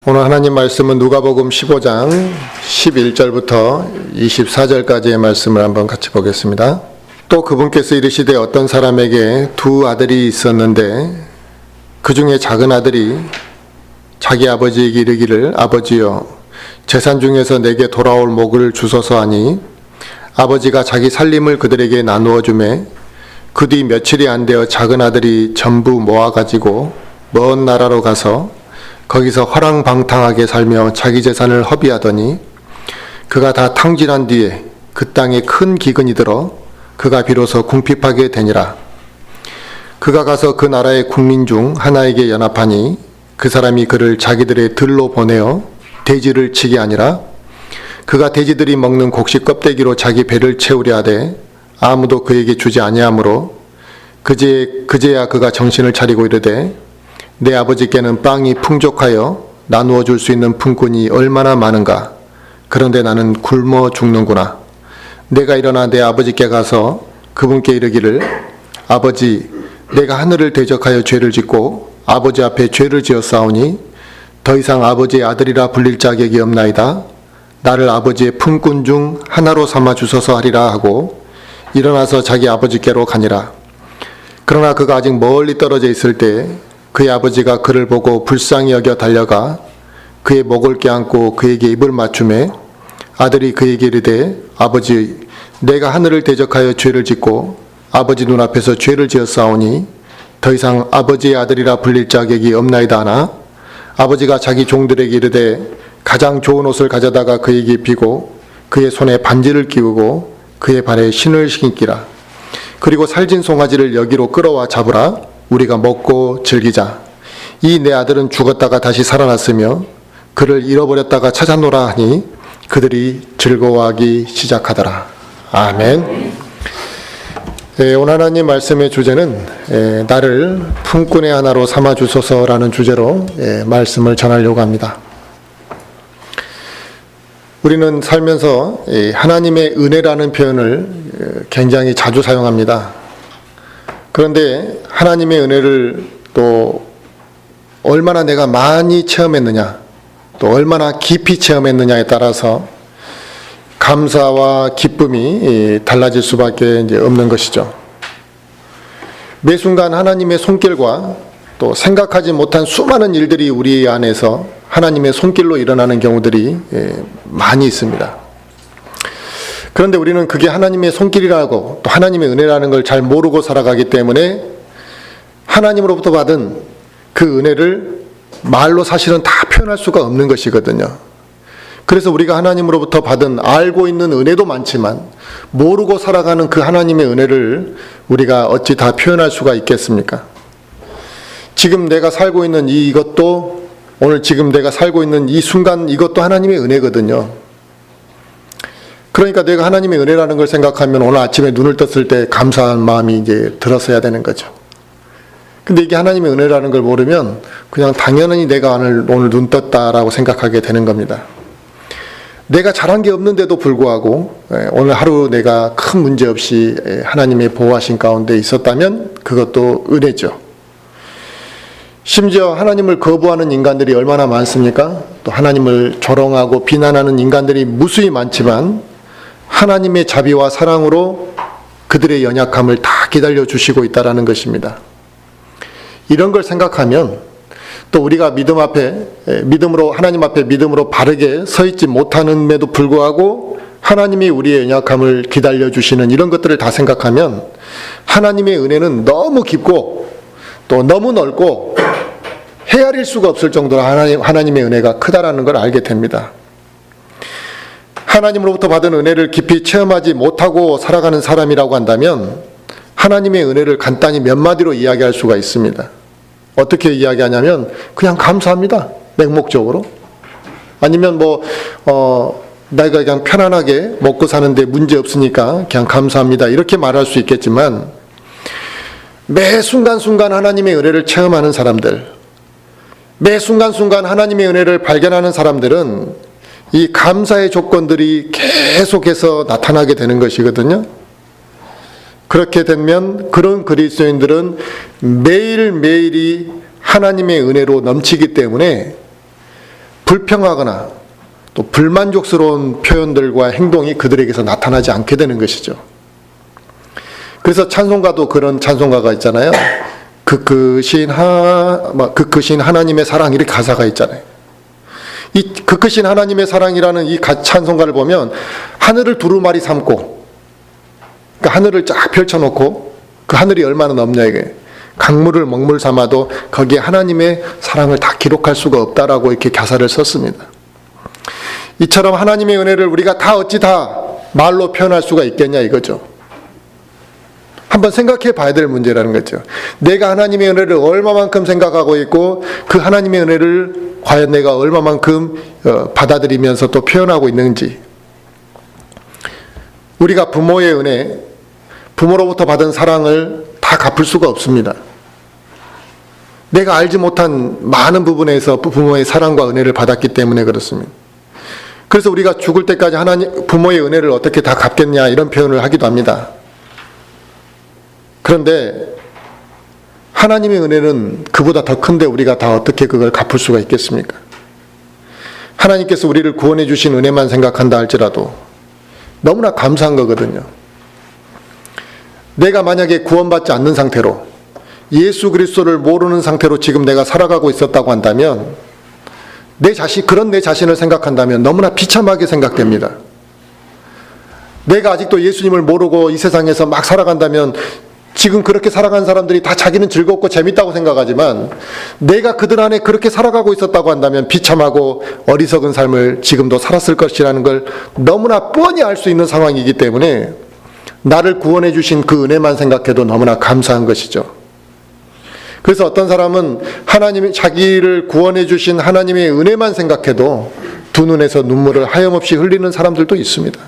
오늘 하나님 말씀은 누가복음 15장 11절부터 24절까지의 말씀을 한번 같이 보겠습니다. 또 그분께서 이르시되 어떤 사람에게 두 아들이 있었는데 그 중에 작은 아들이 자기 아버지에게 이르기를 아버지여 재산 중에서 내게 돌아올 목을 주소서 하니 아버지가 자기 살림을 그들에게 나누어 주매 그 뒤 며칠이 안 되어 작은 아들이 전부 모아가지고 먼 나라로 가서 거기서 허랑방탕하게 살며 자기 재산을 허비하더니 그가 다 탕진한 뒤에 그 땅에 큰 기근이 들어 그가 비로소 궁핍하게 되니라. 그가 가서 그 나라의 국민 중 하나에게 연합하니 그 사람이 그를 자기들의 들로 보내어 돼지를 치게 하니라. 그가 돼지들이 먹는 곡식 껍데기로 자기 배를 채우려 하되 아무도 그에게 주지 아니하므로 그제야 그가 정신을 차리고 이르되 내 아버지께는 빵이 풍족하여 나누어 줄 수 있는 품꾼이 얼마나 많은가. 그런데 나는 굶어 죽는구나. 내가 일어나 내 아버지께 가서 그분께 이르기를 아버지 내가 하늘을 대적하여 죄를 짓고 아버지 앞에 죄를 지었사오니 더 이상 아버지의 아들이라 불릴 자격이 없나이다. 나를 아버지의 품꾼 중 하나로 삼아 주소서 하리라 하고 일어나서 자기 아버지께로 가니라. 그러나 그가 아직 멀리 떨어져 있을 때 그의 아버지가 그를 보고 불쌍히 여겨 달려가 그의 목을 껴안고 그에게 입을 맞추매 아들이 그에게 이르되 아버지 내가 하늘을 대적하여 죄를 짓고 아버지 눈앞에서 죄를 지었사오니 더 이상 아버지의 아들이라 불릴 자격이 없나이다 하나 아버지가 자기 종들에게 이르되 가장 좋은 옷을 가져다가 그에게 입히고 그의 손에 반지를 끼우고 그의 발에 신을 신기라. 그리고 살진 송아지를 여기로 끌어와 잡으라. 우리가 먹고 즐기자. 이 내 아들은 죽었다가 다시 살아났으며 그를 잃어버렸다가 찾아노라 하니 그들이 즐거워하기 시작하더라. 아멘. 오늘 하나님 말씀의 주제는 나를 품꾼의 하나로 삼아주소서라는 주제로 말씀을 전하려고 합니다. 우리는 살면서 하나님의 은혜라는 표현을 굉장히 자주 사용합니다. 그런데 하나님의 은혜를 또 얼마나 내가 많이 체험했느냐, 또 얼마나 깊이 체험했느냐에 따라서 감사와 기쁨이 달라질 수밖에 이제 없는 것이죠. 매 순간 하나님의 손길과 또 생각하지 못한 수많은 일들이 우리 안에서 하나님의 손길로 일어나는 경우들이 많이 있습니다. 그런데 우리는 그게 하나님의 손길이라고 또 하나님의 은혜라는 걸 잘 모르고 살아가기 때문에 하나님으로부터 받은 그 은혜를 말로 사실은 다 표현할 수가 없는 것이거든요. 그래서 우리가 하나님으로부터 받은 알고 있는 은혜도 많지만 모르고 살아가는 그 하나님의 은혜를 우리가 어찌 다 표현할 수가 있겠습니까? 지금 내가 살고 있는 이것도 오늘 지금 내가 살고 있는 이 순간 이것도 하나님의 은혜거든요. 그러니까 내가 하나님의 은혜라는 걸 생각하면 오늘 아침에 눈을 떴을 때 감사한 마음이 이제 들었어야 되는 거죠. 근데 이게 하나님의 은혜라는 걸 모르면 그냥 당연히 내가 오늘 눈 떴다라고 생각하게 되는 겁니다. 내가 잘한 게 없는데도 불구하고 오늘 하루 내가 큰 문제 없이 하나님의 보호하신 가운데 있었다면 그것도 은혜죠. 심지어 하나님을 거부하는 인간들이 얼마나 많습니까? 또 하나님을 조롱하고 비난하는 인간들이 무수히 많지만 하나님의 자비와 사랑으로 그들의 연약함을 다 기다려 주시고 있다는 것입니다. 이런 걸 생각하면 또 우리가 믿음으로 하나님 앞에 믿음으로 바르게 서 있지 못하는데도 불구하고 하나님이 우리의 연약함을 기다려 주시는 이런 것들을 다 생각하면 하나님의 은혜는 너무 깊고 또 너무 넓고 헤아릴 수가 없을 정도로 하나님의 은혜가 크다라는 걸 알게 됩니다. 하나님으로부터 받은 은혜를 깊이 체험하지 못하고 살아가는 사람이라고 한다면 하나님의 은혜를 간단히 몇 마디로 이야기할 수가 있습니다. 어떻게 이야기하냐면 그냥 감사합니다. 맹목적으로. 아니면 내가 그냥 편안하게 먹고 사는데 문제 없으니까 그냥 감사합니다. 이렇게 말할 수 있겠지만 매 순간순간 하나님의 은혜를 체험하는 사람들, 매 순간순간 하나님의 은혜를 발견하는 사람들은 이 감사의 조건들이 계속해서 나타나게 되는 것이거든요. 그렇게 되면 그런 그리스도인들은 매일매일이 하나님의 은혜로 넘치기 때문에 불평하거나 또 불만족스러운 표현들과 행동이 그들에게서 나타나지 않게 되는 것이죠. 그래서 찬송가도 그런 찬송가가 있잖아요. 극크신 하나님의 사랑, 이렇게 가사가 있잖아요. 이 극크신 하나님의 사랑이라는 이 찬송가를 보면 하늘을 두루마리 삼고, 그러니까 하늘을 쫙 펼쳐놓고 그 하늘이 얼마나 넓냐 이게. 강물을 먹물 삼아도 거기에 하나님의 사랑을 다 기록할 수가 없다라고 이렇게 가사를 썼습니다. 이처럼 하나님의 은혜를 우리가 다 어찌 다 말로 표현할 수가 있겠냐 이거죠. 한번 생각해 봐야 될 문제라는 거죠. 내가 하나님의 은혜를 얼마만큼 생각하고 있고 그 하나님의 은혜를 과연 내가 얼마만큼 받아들이면서 또 표현하고 있는지. 우리가 부모의 은혜, 부모로부터 받은 사랑을 다 갚을 수가 없습니다. 내가 알지 못한 많은 부분에서 부모의 사랑과 은혜를 받았기 때문에 그렇습니다. 그래서 우리가 죽을 때까지 부모의 은혜를 어떻게 다 갚겠냐 이런 표현을 하기도 합니다. 그런데 하나님의 은혜는 그보다 더 큰데 우리가 다 어떻게 그걸 갚을 수가 있겠습니까? 하나님께서 우리를 구원해 주신 은혜만 생각한다 할지라도 너무나 감사한 거거든요. 내가 만약에 구원받지 않는 상태로 예수 그리스도를 모르는 상태로 지금 내가 살아가고 있었다고 한다면 그런 내 자신을 생각한다면 너무나 비참하게 생각됩니다. 내가 아직도 예수님을 모르고 이 세상에서 막 살아간다면 지금 그렇게 살아간 사람들이 다 자기는 즐겁고 재밌다고 생각하지만 내가 그들 안에 그렇게 살아가고 있었다고 한다면 비참하고 어리석은 삶을 지금도 살았을 것이라는 걸 너무나 뻔히 알 수 있는 상황이기 때문에 나를 구원해 주신 그 은혜만 생각해도 너무나 감사한 것이죠. 그래서 어떤 사람은 자기를 구원해 주신 하나님의 은혜만 생각해도 두 눈에서 눈물을 하염없이 흘리는 사람들도 있습니다.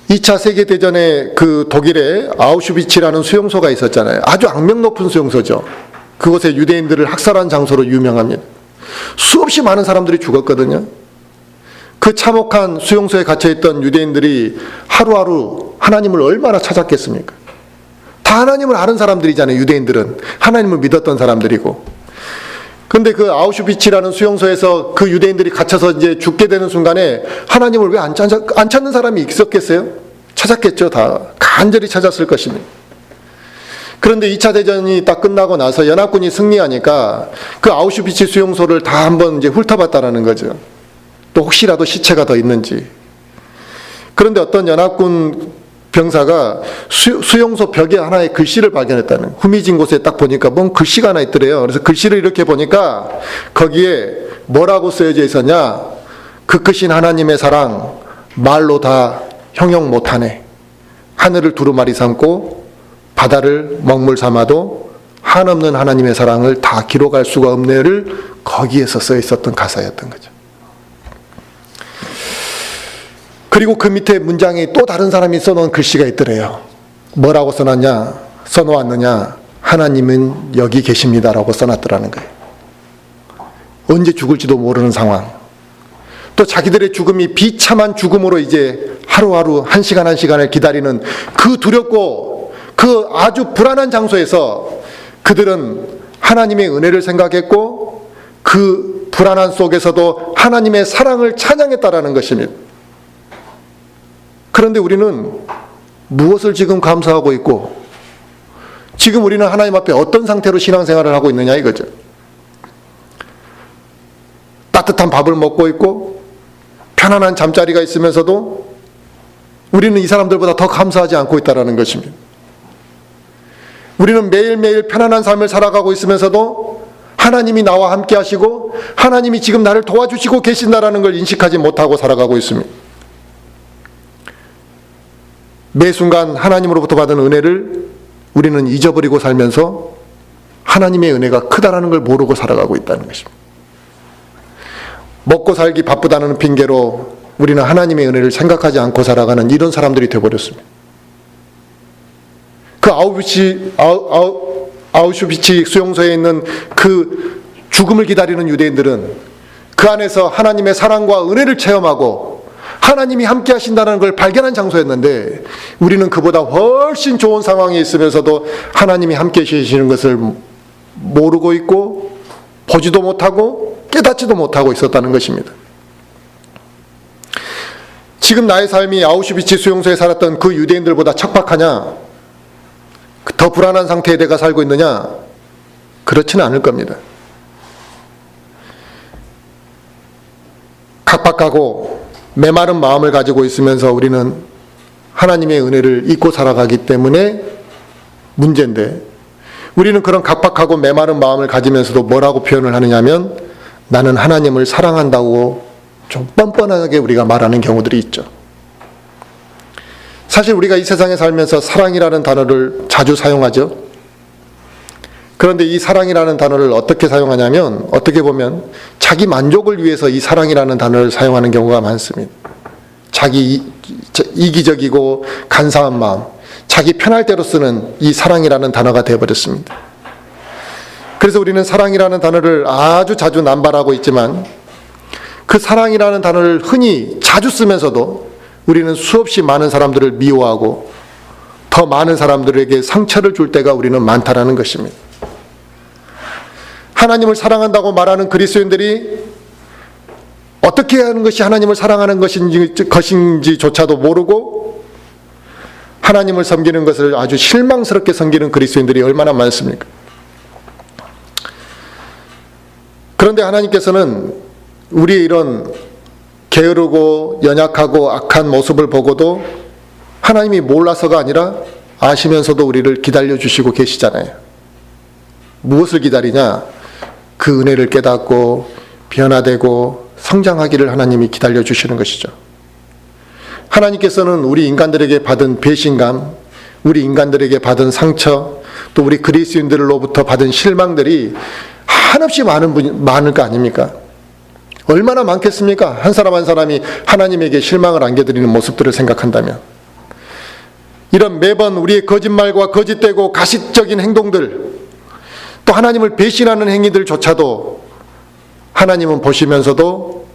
2차 세계대전에 그 독일에 아우슈비츠라는 수용소가 있었잖아요. 아주 악명 높은 수용소죠. 그곳에 유대인들을 학살한 장소로 유명합니다. 수없이 많은 사람들이 죽었거든요. 그 참혹한 수용소에 갇혀있던 유대인들이 하루하루 하나님을 얼마나 찾았겠습니까? 다 하나님을 아는 사람들이잖아요. 유대인들은 하나님을 믿었던 사람들이고. 근데 그 아우슈비츠라는 수용소에서 그 유대인들이 갇혀서 이제 죽게 되는 순간에 하나님을 왜 안 찾는 사람이 있었겠어요? 찾았겠죠. 다 간절히 찾았을 것입니다. 그런데 2차 대전이 딱 끝나고 나서 연합군이 승리하니까 그 아우슈비츠 수용소를 다 한번 이제 훑어봤다라는 거죠. 또 혹시라도 시체가 더 있는지. 그런데 어떤 연합군 병사가 수용소 벽에 하나의 글씨를 발견했다는, 후미진 곳에 딱 보니까 뭔 글씨가 하나 있더래요. 그래서 글씨를 이렇게 보니까 거기에 뭐라고 쓰여져 있었냐? 그 크신 하나님의 사랑 말로 다 형용 못하네. 하늘을 두루마리 삼고 바다를 먹물 삼아도 한없는 하나님의 사랑을 다 기록할 수가 없네를 거기에서 써 있었던 가사였던 거죠. 그리고 그 밑에 문장에 또 다른 사람이 써놓은 글씨가 있더래요. 뭐라고 써놓았느냐? 하나님은 여기 계십니다라고 써놨더라는 거예요. 언제 죽을지도 모르는 상황. 또 자기들의 죽음이 비참한 죽음으로 이제 하루하루 한 시간을 기다리는 그 두렵고 그 아주 불안한 장소에서 그들은 하나님의 은혜를 생각했고 그 불안한 속에서도 하나님의 사랑을 찬양했다라는 것입니다. 그런데 우리는 무엇을 지금 감사하고 있고 지금 우리는 하나님 앞에 어떤 상태로 신앙생활을 하고 있느냐 이거죠. 따뜻한 밥을 먹고 있고 편안한 잠자리가 있으면서도 우리는 이 사람들보다 더 감사하지 않고 있다는 것입니다. 우리는 매일매일 편안한 삶을 살아가고 있으면서도 하나님이 나와 함께 하시고 하나님이 지금 나를 도와주시고 계신다는 걸 인식하지 못하고 살아가고 있습니다. 매 순간 하나님으로부터 받은 은혜를 우리는 잊어버리고 살면서 하나님의 은혜가 크다라는 걸 모르고 살아가고 있다는 것입니다. 먹고 살기 바쁘다는 핑계로 우리는 하나님의 은혜를 생각하지 않고 살아가는 이런 사람들이 되어버렸습니다. 그 아우슈비츠 수용소에 있는 그 죽음을 기다리는 유대인들은 그 안에서 하나님의 사랑과 은혜를 체험하고 하나님이 함께 하신다는 걸 발견한 장소였는데 우리는 그보다 훨씬 좋은 상황에 있으면서도 하나님이 함께 계시는 것을 모르고 있고 보지도 못하고 깨닫지도 못하고 있었다는 것입니다. 지금 나의 삶이 아우슈비츠 수용소에 살았던 그 유대인들보다 척박하냐? 더 불안한 상태에 내가 살고 있느냐? 그렇지는 않을 겁니다. 각박하고 메마른 마음을 가지고 있으면서 우리는 하나님의 은혜를 잊고 살아가기 때문에 문제인데, 우리는 그런 각박하고 메마른 마음을 가지면서도 뭐라고 표현을 하느냐면, 나는 하나님을 사랑한다고 좀 뻔뻔하게 우리가 말하는 경우들이 있죠. 사실 우리가 이 세상에 살면서 사랑이라는 단어를 자주 사용하죠. 그런데 이 사랑이라는 단어를 어떻게 사용하냐면, 어떻게 보면 자기 만족을 위해서 이 사랑이라는 단어를 사용하는 경우가 많습니다. 자기 이기적이고 간사한 마음, 자기 편할 대로 쓰는 이 사랑이라는 단어가 되어버렸습니다. 그래서 우리는 사랑이라는 단어를 아주 자주 남발하고 있지만, 그 사랑이라는 단어를 흔히 자주 쓰면서도 우리는 수없이 많은 사람들을 미워하고 더 많은 사람들에게 상처를 줄 때가 우리는 많다라는 것입니다. 하나님을 사랑한다고 말하는 그리스도인들이 어떻게 하는 것이 하나님을 사랑하는 것인지조차도 모르고 하나님을 섬기는 것을 아주 실망스럽게 섬기는 그리스도인들이 얼마나 많습니까? 그런데 하나님께서는 우리의 이런 게으르고 연약하고 악한 모습을 보고도 하나님이 몰라서가 아니라 아시면서도 우리를 기다려주시고 계시잖아요. 무엇을 기다리냐? 그 은혜를 깨닫고 변화되고 성장하기를 하나님이 기다려주시는 것이죠. 하나님께서는 우리 인간들에게 받은 배신감, 우리 인간들에게 받은 상처, 또 우리 그리스도인들로부터 받은 실망들이 한없이 많을 거 아닙니까? 얼마나 많겠습니까? 한 사람 한 사람이 하나님에게 실망을 안겨드리는 모습들을 생각한다면. 이런 매번 우리의 거짓말과 거짓되고 가식적인 행동들, 또 하나님을 배신하는 행위들조차도 하나님은 보시면서도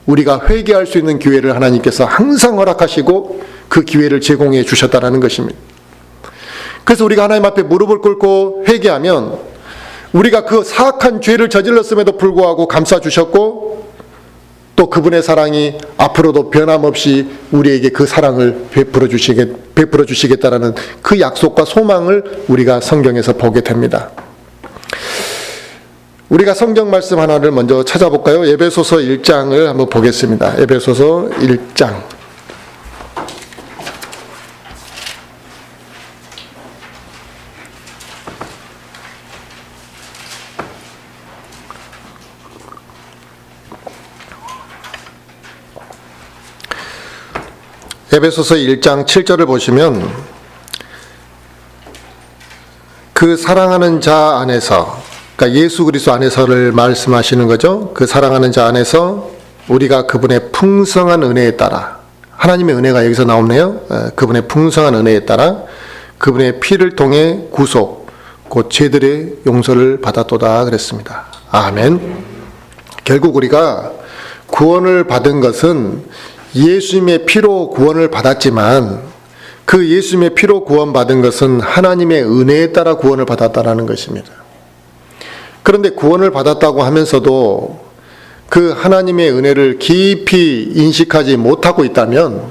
우리가 회개할 수 있는 기회를 하나님께서 항상 허락하시고 그 기회를 제공해 주셨다는 것입니다. 그래서 우리가 하나님 앞에 무릎을 꿇고 회개하면 우리가 그 사악한 죄를 저질렀음에도 불구하고 감싸주셨고, 또 그분의 사랑이 앞으로도 변함없이 우리에게 그 사랑을 베풀어 주시겠다라는 그 약속과 소망을 우리가 성경에서 보게 됩니다. 우리가 성경 말씀 하나를 먼저 찾아볼까요? 에베소서 1장을 한번 보겠습니다. 에베소서 1장. 에베소서 1장 7절을 보시면, 그 사랑하는 자 안에서, 그러니까 예수 그리스도 안에서를 말씀하시는 거죠. 그 사랑하는 자 안에서 우리가 그분의 풍성한 은혜에 따라, 하나님의 은혜가 여기서 나오네요. 그분의 풍성한 은혜에 따라 그분의 피를 통해 구속, 곧 죄들의 용서를 받았도다 그랬습니다. 아멘. 결국 우리가 구원을 받은 것은 예수님의 피로 구원을 받았지만, 그 예수님의 피로 구원받은 것은 하나님의 은혜에 따라 구원을 받았다는 것입니다. 그런데 구원을 받았다고 하면서도 그 하나님의 은혜를 깊이 인식하지 못하고 있다면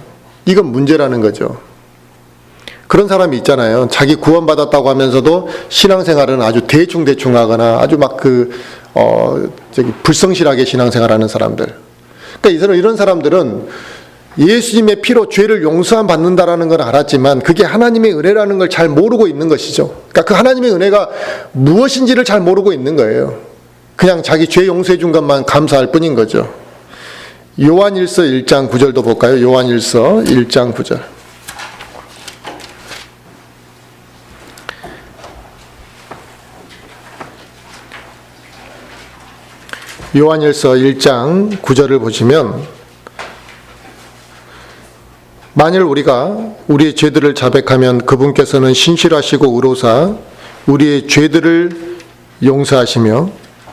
이건 문제라는 거죠. 그런 사람이 있잖아요. 자기 구원받았다고 하면서도 신앙생활은 아주 대충 하거나 아주 막 불성실하게 신앙생활하는 사람들. 그러니까 이런 사람들은 예수님의 피로 죄를 용서함 받는다라는 건 알았지만 그게 하나님의 은혜라는 걸 잘 모르고 있는 것이죠. 그러니까 그 하나님의 은혜가 무엇인지를 잘 모르고 있는 거예요. 그냥 자기 죄 용서해 준 것만 감사할 뿐인 거죠. 요한일서 1장 9절도 볼까요? 요한일서 1장 9절. 요한일서 1장 9절을 보시면, 만일 우리가 우리의 죄들을 자백하면 그분께서는 신실하시고 의로사 우리의 죄들을 용서하시며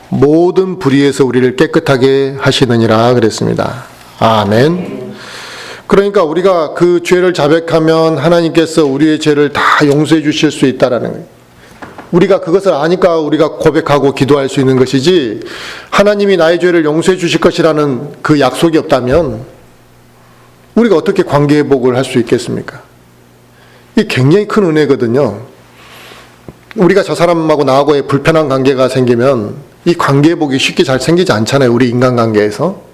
모든 불의에서 우리를 깨끗하게 하시느니라 그랬습니다. 아멘. 그러니까 우리가 그 죄를 자백하면 하나님께서 우리의 죄를 다 용서해 주실 수 있다라는 거예요. 우리가 그것을 아니까 우리가 고백하고 기도할 수 있는 것이지, 하나님이 나의 죄를 용서해 주실 것이라는 그 약속이 없다면 우리가 어떻게 관계회복을 할 수 있겠습니까? 이게 굉장히 큰 은혜거든요. 우리가 저 사람하고 나하고의 불편한 관계가 생기면 이 관계회복이 쉽게 잘 생기지 않잖아요, 우리 인간관계에서.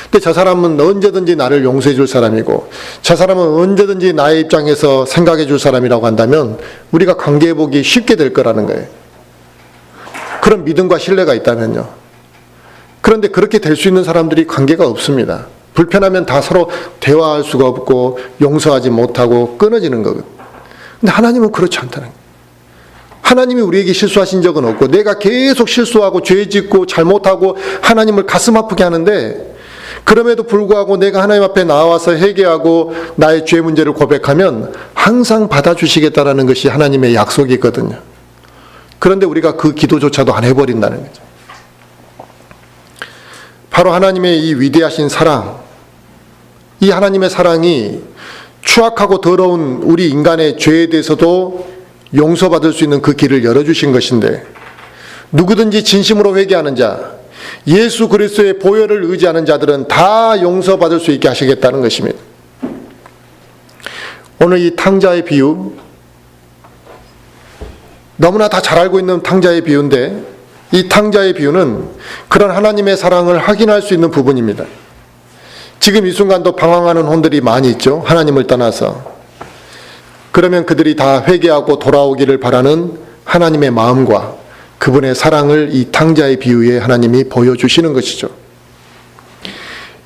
근데 저 사람은 언제든지 나를 용서해 줄 사람이고, 저 사람은 언제든지 나의 입장에서 생각해 줄 사람이라고 한다면 우리가 관계회복이 쉽게 될 거라는 거예요. 그런 믿음과 신뢰가 있다면요. 그런데 그렇게 될 수 있는 사람들이 관계가 없습니다. 불편하면 다 서로 대화할 수가 없고 용서하지 못하고 끊어지는 거거든요. 근데 하나님은 그렇지 않다는 거예요. 하나님이 우리에게 실수하신 적은 없고, 내가 계속 실수하고 죄 짓고 잘못하고 하나님을 가슴 아프게 하는데, 그럼에도 불구하고 내가 하나님 앞에 나와서 회개하고 나의 죄 문제를 고백하면 항상 받아주시겠다라는 것이 하나님의 약속이 있거든요. 그런데 우리가 그 기도조차도 안 해버린다는 거죠. 바로 하나님의 이 위대하신 사랑, 이 하나님의 사랑이 추악하고 더러운 우리 인간의 죄에 대해서도 용서받을 수 있는 그 길을 열어주신 것인데, 누구든지 진심으로 회개하는 자, 예수 그리스도의 보혈을 의지하는 자들은 다 용서받을 수 있게 하시겠다는 것입니다. 오늘 이 탕자의 비유, 너무나 다 잘 알고 있는 탕자의 비유인데, 이 탕자의 비유는 그런 하나님의 사랑을 확인할 수 있는 부분입니다. 지금 이 순간도 방황하는 혼들이 많이 있죠, 하나님을 떠나서. 그러면 그들이 다 회개하고 돌아오기를 바라는 하나님의 마음과 그분의 사랑을 이 탕자의 비유에 하나님이 보여주시는 것이죠.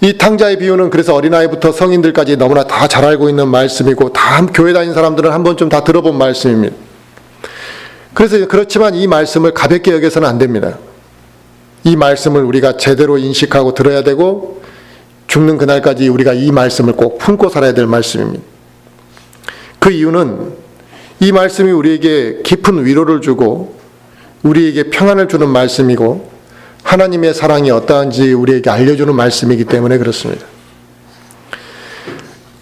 이 탕자의 비유는 그래서 어린아이부터 성인들까지 너무나 다 잘 알고 있는 말씀이고, 다 교회 다니는 사람들은 한 번쯤 다 들어본 말씀입니다. 그래서 그렇지만 이 말씀을 가볍게 여겨서는 안 됩니다. 이 말씀을 우리가 제대로 인식하고 들어야 되고, 죽는 그날까지 우리가 이 말씀을 꼭 품고 살아야 될 말씀입니다. 그 이유는 이 말씀이 우리에게 깊은 위로를 주고 우리에게 평안을 주는 말씀이고, 하나님의 사랑이 어떠한지 우리에게 알려주는 말씀이기 때문에 그렇습니다.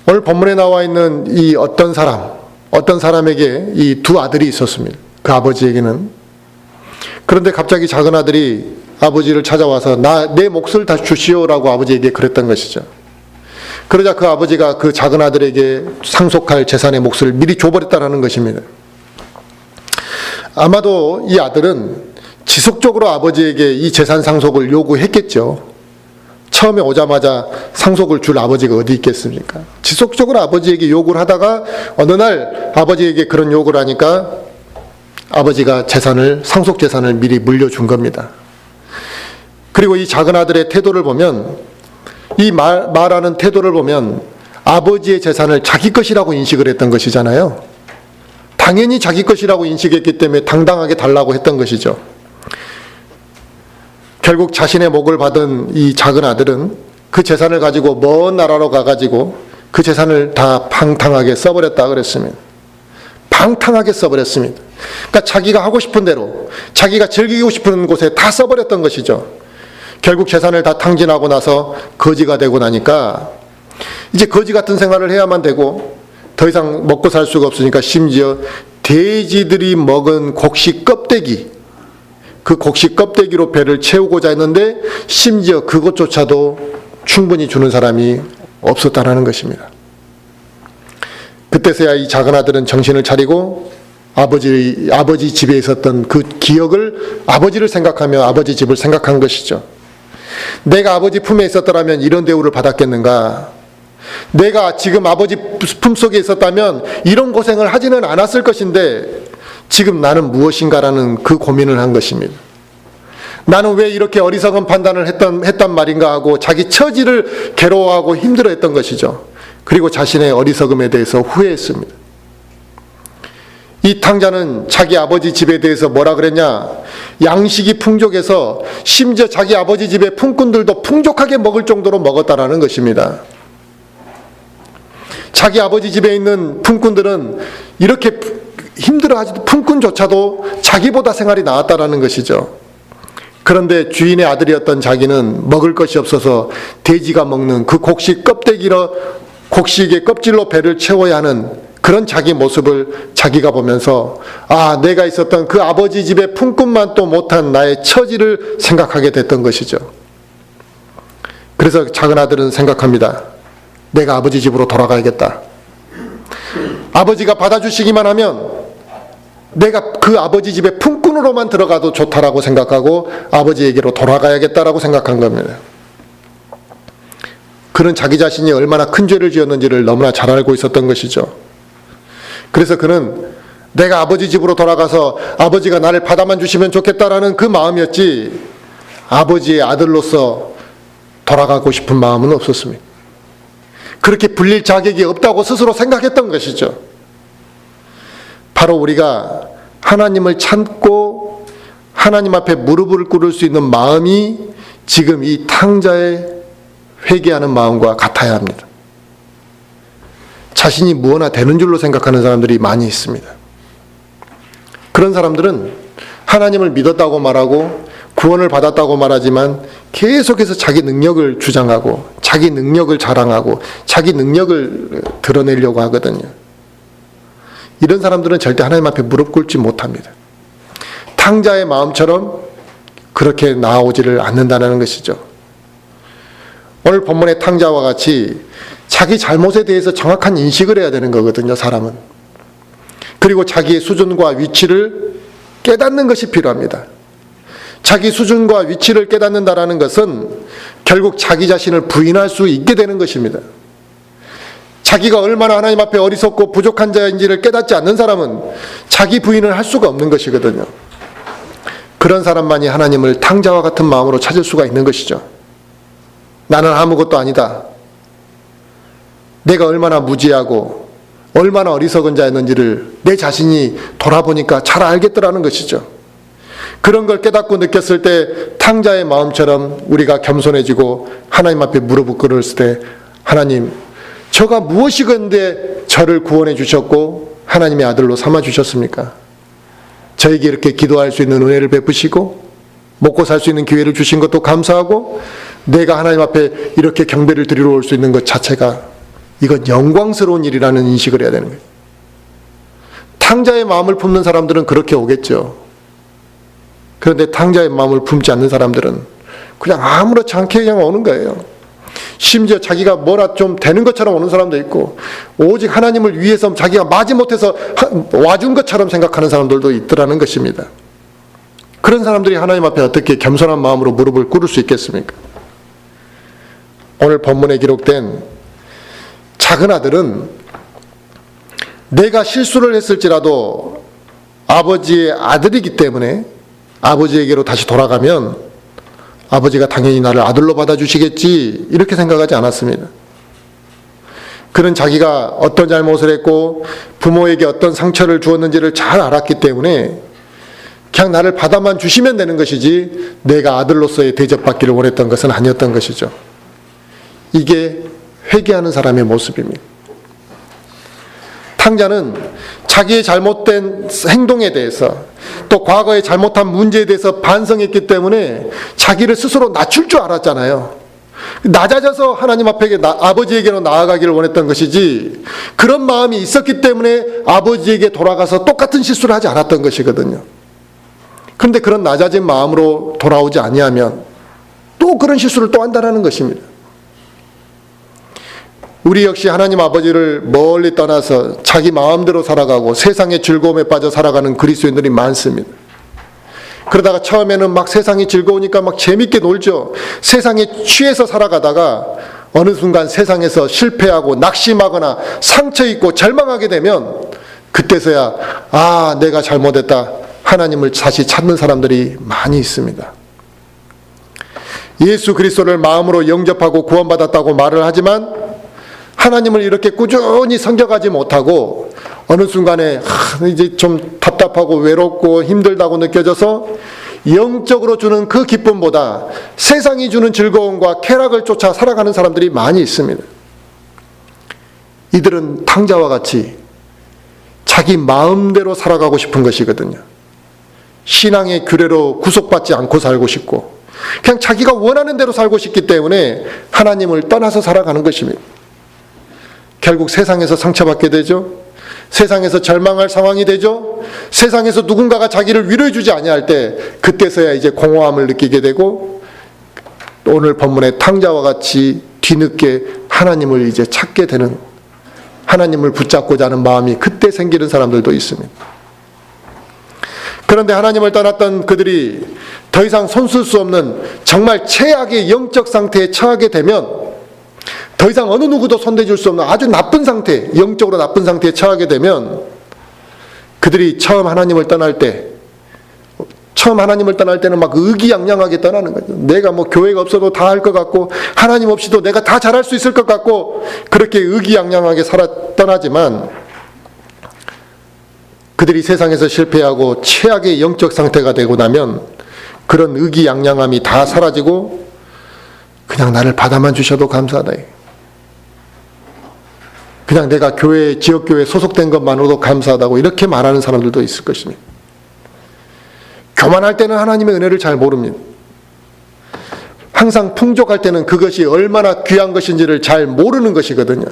오늘 본문에 나와 있는 이 어떤 사람에게 이 두 아들이 있었습니다. 그 아버지에게는. 그런데 갑자기 작은 아들이 아버지를 찾아와서 내 몫을 다 주시오라고 아버지에게 그랬던 것이죠. 그러자 그 아버지가 그 작은 아들에게 상속할 재산의 몫을 미리 줘버렸다는 것입니다. 아마도 이 아들은 지속적으로 아버지에게 이 재산 상속을 요구했겠죠. 처음에 오자마자 상속을 줄 아버지가 어디 있겠습니까? 지속적으로 아버지에게 요구를 하다가 어느 날 아버지에게 그런 요구를 하니까 아버지가 상속 재산을 미리 물려준 겁니다. 그리고 이 작은 아들의 태도를 보면, 이 말하는 태도를 보면 아버지의 재산을 자기 것이라고 인식을 했던 것이잖아요. 당연히 자기 것이라고 인식했기 때문에 당당하게 달라고 했던 것이죠. 결국 자신의 몫을 받은 이 작은 아들은 그 재산을 가지고 먼 나라로 가가지고 그 재산을 다 방탕하게 써버렸다 그랬습니다. 방탕하게 써버렸습니다. 그러니까 자기가 하고 싶은 대로, 자기가 즐기고 싶은 곳에 다 써버렸던 것이죠. 결국 재산을 다 탕진하고 나서 거지가 되고 나니까 이제 거지 같은 생활을 해야만 되고, 더 이상 먹고 살 수가 없으니까 심지어 돼지들이 먹은 곡식 껍데기, 그 곡식 껍데기로 배를 채우고자 했는데 심지어 그것조차도 충분히 주는 사람이 없었다는 것입니다. 그때서야 이 작은 아들은 정신을 차리고 아버지 집에 있었던 그 기억을, 아버지를 생각하며 아버지 집을 생각한 것이죠. 내가 아버지 품에 있었더라면 이런 대우를 받았겠는가? 내가 지금 아버지 품속에 있었다면 이런 고생을 하지는 않았을 것인데 지금 나는 무엇인가라는 그 고민을 한 것입니다. 나는 왜 이렇게 어리석은 판단을 했단 말인가 하고 자기 처지를 괴로워하고 힘들어했던 것이죠. 그리고 자신의 어리석음에 대해서 후회했습니다. 이 탕자는 자기 아버지 집에 대해서 뭐라 그랬냐? 양식이 풍족해서 심지어 자기 아버지 집의 품꾼들도 풍족하게 먹을 정도로 먹었다라는 것입니다. 자기 아버지 집에 있는 품꾼들은 이렇게 힘들어하지도 품꾼조차도 자기보다 생활이 나았다라는 것이죠. 그런데 주인의 아들이었던 자기는 먹을 것이 없어서 돼지가 먹는 그 곡식의 껍질로 배를 채워야 하는 그런 자기 모습을 자기가 보면서 내가 있었던 그 아버지 집의 품꾼만도 못한 나의 처지를 생각하게 됐던 것이죠. 그래서 작은 아들은 생각합니다. 내가 아버지 집으로 돌아가야겠다. 아버지가 받아주시기만 하면 내가 그 아버지 집의 품꾼으로만 들어가도 좋다라고 생각하고 아버지에게로 돌아가야겠다라고 생각한 겁니다. 그는 자기 자신이 얼마나 큰 죄를 지었는지를 너무나 잘 알고 있었던 것이죠. 그래서 그는 내가 아버지 집으로 돌아가서 아버지가 나를 받아만 주시면 좋겠다라는 그 마음이었지, 아버지의 아들로서 돌아가고 싶은 마음은 없었습니다. 그렇게 불릴 자격이 없다고 스스로 생각했던 것이죠. 바로 우리가 하나님을 참고 하나님 앞에 무릎을 꿇을 수 있는 마음이 지금 이 탕자의 회개하는 마음과 같아야 합니다. 자신이 무엇나 되는 줄로 생각하는 사람들이 많이 있습니다. 그런 사람들은 하나님을 믿었다고 말하고 구원을 받았다고 말하지만 계속해서 자기 능력을 주장하고 자기 능력을 자랑하고 자기 능력을 드러내려고 하거든요. 이런 사람들은 절대 하나님 앞에 무릎 꿇지 못합니다. 탕자의 마음처럼 그렇게 나아오지를 않는다는 것이죠. 오늘 본문의 탕자와 같이 자기 잘못에 대해서 정확한 인식을 해야 되는 거거든요, 사람은. 그리고 자기의 수준과 위치를 깨닫는 것이 필요합니다. 자기 수준과 위치를 깨닫는다라는 것은 결국 자기 자신을 부인할 수 있게 되는 것입니다. 자기가 얼마나 하나님 앞에 어리석고 부족한 자인지를 깨닫지 않는 사람은 자기 부인을 할 수가 없는 것이거든요. 그런 사람만이 하나님을 탕자와 같은 마음으로 찾을 수가 있는 것이죠. 나는 아무것도 아니다. 내가 얼마나 무지하고 얼마나 어리석은 자였는지를 내 자신이 돌아보니까 잘 알겠더라는 것이죠. 그런 걸 깨닫고 느꼈을 때 탕자의 마음처럼 우리가 겸손해지고 하나님 앞에 무릎을 꿇었을 때, 하나님, 저가 무엇이건데 저를 구원해 주셨고 하나님의 아들로 삼아 주셨습니까? 저에게 이렇게 기도할 수 있는 은혜를 베푸시고 먹고 살 수 있는 기회를 주신 것도 감사하고 내가 하나님 앞에 이렇게 경배를 드리러 올 수 있는 것 자체가 이건 영광스러운 일이라는 인식을 해야 되는 거예요. 탕자의 마음을 품는 사람들은 그렇게 오겠죠. 그런데 탕자의 마음을 품지 않는 사람들은 그냥 아무렇지 않게 그냥 오는 거예요. 심지어 자기가 뭐라 좀 되는 것처럼 오는 사람도 있고 오직 하나님을 위해서 자기가 마지못해서 와준 것처럼 생각하는 사람들도 있더라는 것입니다. 그런 사람들이 하나님 앞에 어떻게 겸손한 마음으로 무릎을 꿇을 수 있겠습니까? 오늘 본문에 기록된 작은 아들은 내가 실수를 했을지라도 아버지의 아들이기 때문에 아버지에게로 다시 돌아가면 아버지가 당연히 나를 아들로 받아주시겠지 이렇게 생각하지 않았습니다. 그는 자기가 어떤 잘못을 했고 부모에게 어떤 상처를 주었는지를 잘 알았기 때문에 그냥 나를 받아만 주시면 되는 것이지 내가 아들로서의 대접받기를 원했던 것은 아니었던 것이죠. 이게 회개하는 사람의 모습입니다. 탕자는 자기의 잘못된 행동에 대해서 또 과거에 잘못한 문제에 대해서 반성했기 때문에 자기를 스스로 낮출 줄 알았잖아요. 낮아져서 하나님 앞에 아버지에게로 나아가기를 원했던 것이지 그런 마음이 있었기 때문에 아버지에게 돌아가서 똑같은 실수를 하지 않았던 것이거든요. 그런데 그런 낮아진 마음으로 돌아오지 아니하면 또 그런 실수를 또 한다는 것입니다. 우리 역시 하나님 아버지를 멀리 떠나서 자기 마음대로 살아가고 세상의 즐거움에 빠져 살아가는 그리스도인들이 많습니다. 그러다가 처음에는 막 세상이 즐거우니까 막 재밌게 놀죠. 세상에 취해서 살아가다가 어느 순간 세상에서 실패하고 낙심하거나 상처 입고 절망하게 되면 그때서야 내가 잘못했다. 하나님을 다시 찾는 사람들이 많이 있습니다. 예수 그리스도를 마음으로 영접하고 구원받았다고 말을 하지만 하나님을 이렇게 꾸준히 섬겨가지 못하고 어느 순간에 이제 좀 답답하고 외롭고 힘들다고 느껴져서 영적으로 주는 그 기쁨보다 세상이 주는 즐거움과 쾌락을 쫓아 살아가는 사람들이 많이 있습니다. 이들은 탕자와 같이 자기 마음대로 살아가고 싶은 것이거든요. 신앙의 규례로 구속받지 않고 살고 싶고 그냥 자기가 원하는 대로 살고 싶기 때문에 하나님을 떠나서 살아가는 것입니다. 결국 세상에서 상처받게 되죠. 세상에서 절망할 상황이 되죠. 세상에서 누군가가 자기를 위로해 주지 아니할 때 그때서야 이제 공허함을 느끼게 되고 오늘 본문의 탕자와 같이 뒤늦게 하나님을 이제 찾게 되는, 하나님을 붙잡고자 하는 마음이 그때 생기는 사람들도 있습니다. 그런데 하나님을 떠났던 그들이 더 이상 손쓸 수 없는 정말 최악의 영적 상태에 처하게 되면 더 이상 어느 누구도 손대줄 수 없는 아주 나쁜 상태, 영적으로 나쁜 상태에 처하게 되면 그들이 처음 하나님을 떠날 때는 막 의기양양하게 떠나는 거죠. 내가 뭐 교회가 없어도 다 할 것 같고 하나님 없이도 내가 다 잘할 수 있을 것 같고 그렇게 의기양양하게 떠나지만 그들이 세상에서 실패하고 최악의 영적 상태가 되고 나면 그런 의기양양함이 다 사라지고 그냥 나를 받아만 주셔도 감사하다. 그냥 내가 교회, 지역교회에 소속된 것만으로도 감사하다고 이렇게 말하는 사람들도 있을 것입니다. 교만할 때는 하나님의 은혜를 잘 모릅니다. 항상 풍족할 때는 그것이 얼마나 귀한 것인지를 잘 모르는 것이거든요.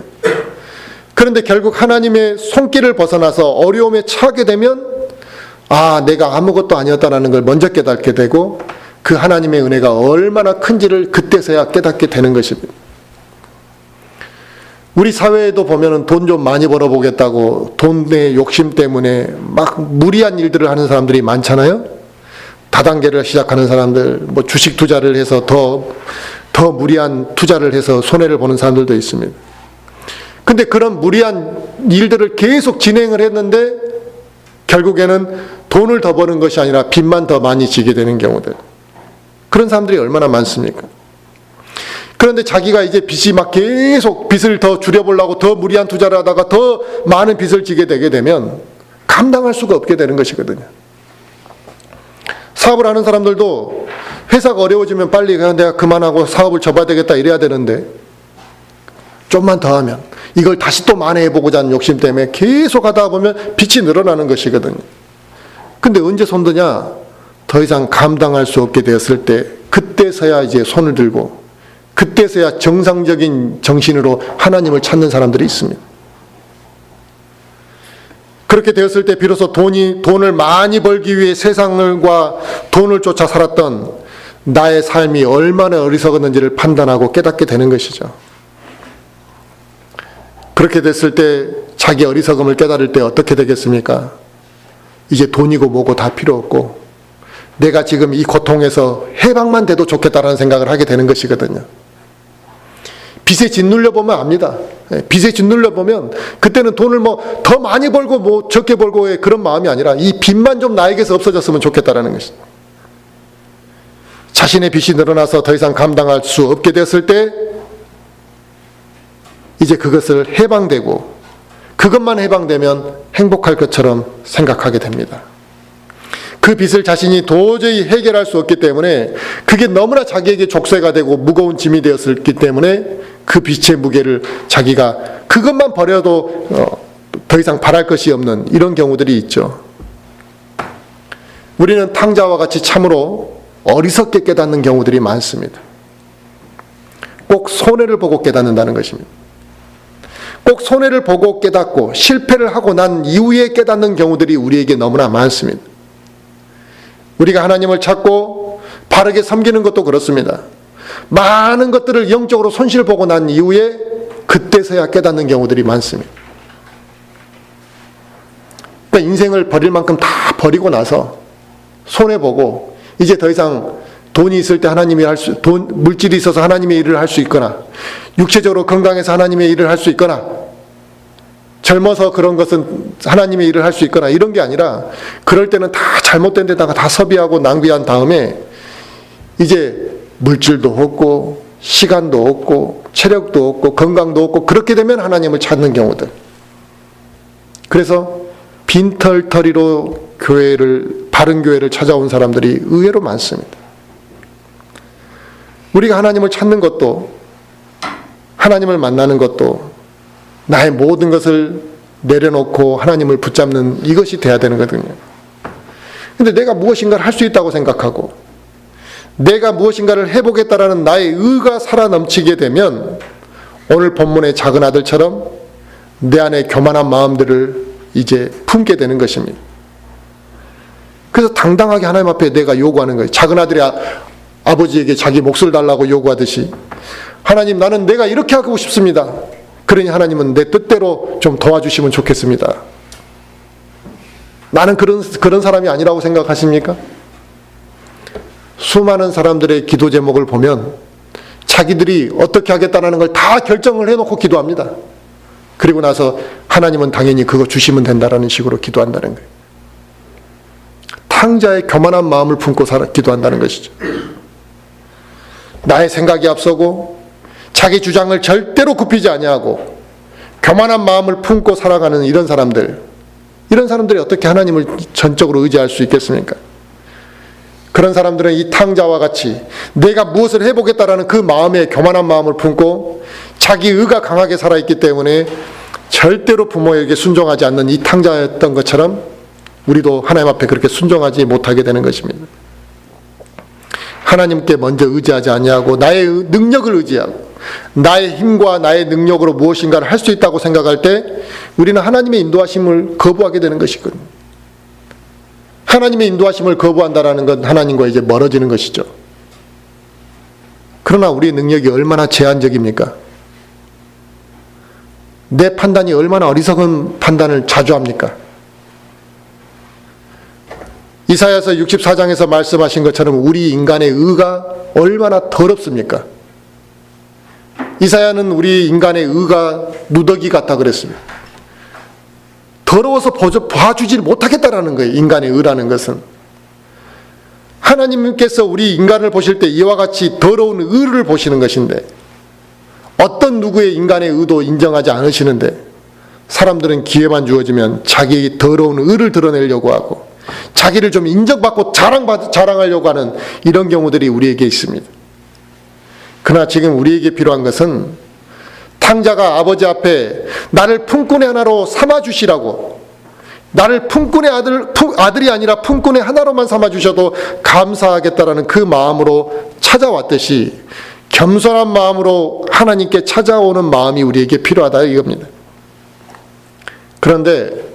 그런데 결국 하나님의 손길을 벗어나서 어려움에 처하게 되면 내가 아무것도 아니었다는 걸 먼저 깨닫게 되고 그 하나님의 은혜가 얼마나 큰지를 그때서야 깨닫게 되는 것입니다. 우리 사회에도 보면은 돈 좀 많이 벌어보겠다고 돈의 욕심 때문에 막 무리한 일들을 하는 사람들이 많잖아요. 다단계를 시작하는 사람들, 뭐 주식 투자를 해서 더 무리한 투자를 해서 손해를 보는 사람들도 있습니다. 근데 그런 무리한 일들을 계속 진행을 했는데 결국에는 돈을 더 버는 것이 아니라 빚만 더 많이 지게 되는 경우들. 그런 사람들이 얼마나 많습니까? 그런데 자기가 이제 빚이 막 계속 빚을 더 줄여보려고 더 무리한 투자를 하다가 더 많은 빚을 지게 되게 되면 감당할 수가 없게 되는 것이거든요. 사업을 하는 사람들도 회사가 어려워지면 빨리 내가 그만하고 사업을 접어야 되겠다 이래야 되는데 좀만 더 하면 이걸 다시 또 만회해보고자 하는 욕심 때문에 계속 하다 보면 빚이 늘어나는 것이거든요. 근데 언제 손드냐? 더 이상 감당할 수 없게 되었을 때 그때서야 이제 손을 들고 그때서야 정상적인 정신으로 하나님을 찾는 사람들이 있습니다. 그렇게 되었을 때 비로소 돈을 많이 벌기 위해 세상과 돈을 쫓아 살았던 나의 삶이 얼마나 어리석었는지를 판단하고 깨닫게 되는 것이죠. 그렇게 됐을 때 자기 어리석음을 깨달을 때 어떻게 되겠습니까? 이제 돈이고 뭐고 다 필요 없고 내가 지금 이 고통에서 해방만 돼도 좋겠다라는 생각을 하게 되는 것이거든요. 빚에 짓눌려 보면 압니다. 빚에 짓눌려 보면 그때는 돈을 뭐 더 많이 벌고 뭐 적게 벌고의 그런 마음이 아니라 이 빚만 좀 나에게서 없어졌으면 좋겠다라는 것입니다. 자신의 빚이 늘어나서 더 이상 감당할 수 없게 됐을 때 이제 그것을 해방되고 그것만 해방되면 행복할 것처럼 생각하게 됩니다. 그 빚을 자신이 도저히 해결할 수 없기 때문에 그게 너무나 자기에게 족쇄가 되고 무거운 짐이 되었기 때문에 그 빚의 무게를 자기가 그것만 버려도 더 이상 바랄 것이 없는 이런 경우들이 있죠. 우리는 탕자와 같이 참으로 어리석게 깨닫는 경우들이 많습니다. 꼭 손해를 보고 깨닫는다는 것입니다. 꼭 손해를 보고 깨닫고 실패를 하고 난 이후에 깨닫는 경우들이 우리에게 너무나 많습니다. 우리가 하나님을 찾고 바르게 섬기는 것도 그렇습니다. 많은 것들을 영적으로 손실 보고 난 이후에 그때서야 깨닫는 경우들이 많습니다. 그러니까 인생을 버릴 만큼 다 버리고 나서 손해보고 이제 더 이상 돈이 있을 때 물질이 있어서 하나님의 일을 할 수 있거나 육체적으로 건강해서 하나님의 일을 할 수 있거나 젊어서 그런 것은 하나님의 일을 할 수 있거나 이런 게 아니라 그럴 때는 다 잘못된 데다가 다 소비하고 낭비한 다음에 이제 물질도 없고 시간도 없고 체력도 없고 건강도 없고 그렇게 되면 하나님을 찾는 경우들. 그래서 빈털터리로 바른 교회를 찾아온 사람들이 의외로 많습니다. 우리가 하나님을 찾는 것도 하나님을 만나는 것도 나의 모든 것을 내려놓고 하나님을 붙잡는 이것이 돼야 되는 거거든요. 근데 내가 무엇인가를 할 수 있다고 생각하고 내가 무엇인가를 해보겠다라는 나의 의가 살아 넘치게 되면 오늘 본문의 작은 아들처럼 내 안에 교만한 마음들을 이제 품게 되는 것입니다. 그래서 당당하게 하나님 앞에 내가 요구하는 거예요. 작은 아들이 아버지에게 자기 몫을 달라고 요구하듯이, 하나님, 나는 내가 이렇게 하고 싶습니다. 그러니 하나님은 내 뜻대로 좀 도와주시면 좋겠습니다. 나는 그런 사람이 아니라고 생각하십니까? 수많은 사람들의 기도 제목을 보면 자기들이 어떻게 하겠다는 걸 다 결정을 해놓고 기도합니다. 그리고 나서 하나님은 당연히 그거 주시면 된다라는 식으로 기도한다는 거예요. 탕자의 교만한 마음을 품고 기도한다는 것이죠. 나의 생각이 앞서고 자기 주장을 절대로 굽히지 아니하고 교만한 마음을 품고 살아가는 이런 사람들이 어떻게 하나님을 전적으로 의지할 수 있겠습니까? 그런 사람들은 이 탕자와 같이 내가 무엇을 해보겠다라는 그 마음에 교만한 마음을 품고 자기 의가 강하게 살아있기 때문에 절대로 부모에게 순종하지 않는 이 탕자였던 것처럼 우리도 하나님 앞에 그렇게 순종하지 못하게 되는 것입니다. 하나님께 먼저 의지하지 아니하고 나의 능력을 의지하고 나의 힘과 나의 능력으로 무엇인가를 할 수 있다고 생각할 때 우리는 하나님의 인도하심을 거부하게 되는 것이거든요. 하나님의 인도하심을 거부한다는 건 하나님과 이제 멀어지는 것이죠. 그러나 우리의 능력이 얼마나 제한적입니까? 내 판단이 얼마나 어리석은 판단을 자주 합니까? 이사야서 64장에서 말씀하신 것처럼 우리 인간의 의가 얼마나 더럽습니까? 이사야는 우리 인간의 의가 누더기 같다 그랬습니다. 더러워서 봐주질 못하겠다라는 거예요. 인간의 의라는 것은. 하나님께서 우리 인간을 보실 때 이와 같이 더러운 의를 보시는 것인데 어떤 누구의 인간의 의도 인정하지 않으시는데 사람들은 기회만 주어지면 자기의 더러운 의를 드러내려고 하고 자기를 좀 인정받고 자랑하려고 하는 이런 경우들이 우리에게 있습니다. 그러나 지금 우리에게 필요한 것은 탕자가 아버지 앞에 나를 품꾼의 하나로 삼아주시라고, 나를 품꾼의 아들이 아니라 품꾼의 하나로만 삼아주셔도 감사하겠다라는 그 마음으로 찾아왔듯이 겸손한 마음으로 하나님께 찾아오는 마음이 우리에게 필요하다 이겁니다. 그런데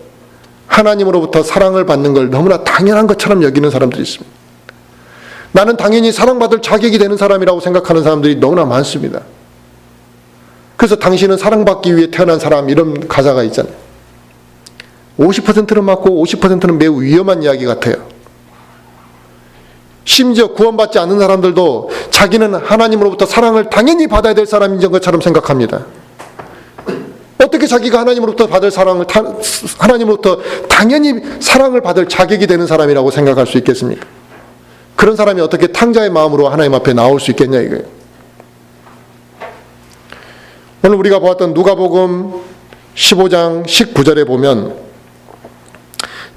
하나님으로부터 사랑을 받는 걸 너무나 당연한 것처럼 여기는 사람들이 있습니다. 나는 당연히 사랑받을 자격이 되는 사람이라고 생각하는 사람들이 너무나 많습니다. 그래서 당신은 사랑받기 위해 태어난 사람, 이런 가사가 있잖아요. 50%는 맞고 50%는 매우 위험한 이야기 같아요. 심지어 구원받지 않는 사람들도 자기는 하나님으로부터 사랑을 당연히 받아야 될 사람인 것처럼 생각합니다. 어떻게 자기가 하나님으로부터 하나님으로부터 당연히 사랑을 받을 자격이 되는 사람이라고 생각할 수 있겠습니까? 그런 사람이 어떻게 탕자의 마음으로 하나님 앞에 나올 수 있겠냐 이거예요. 오늘 우리가 보았던 누가복음 15장 19절에 보면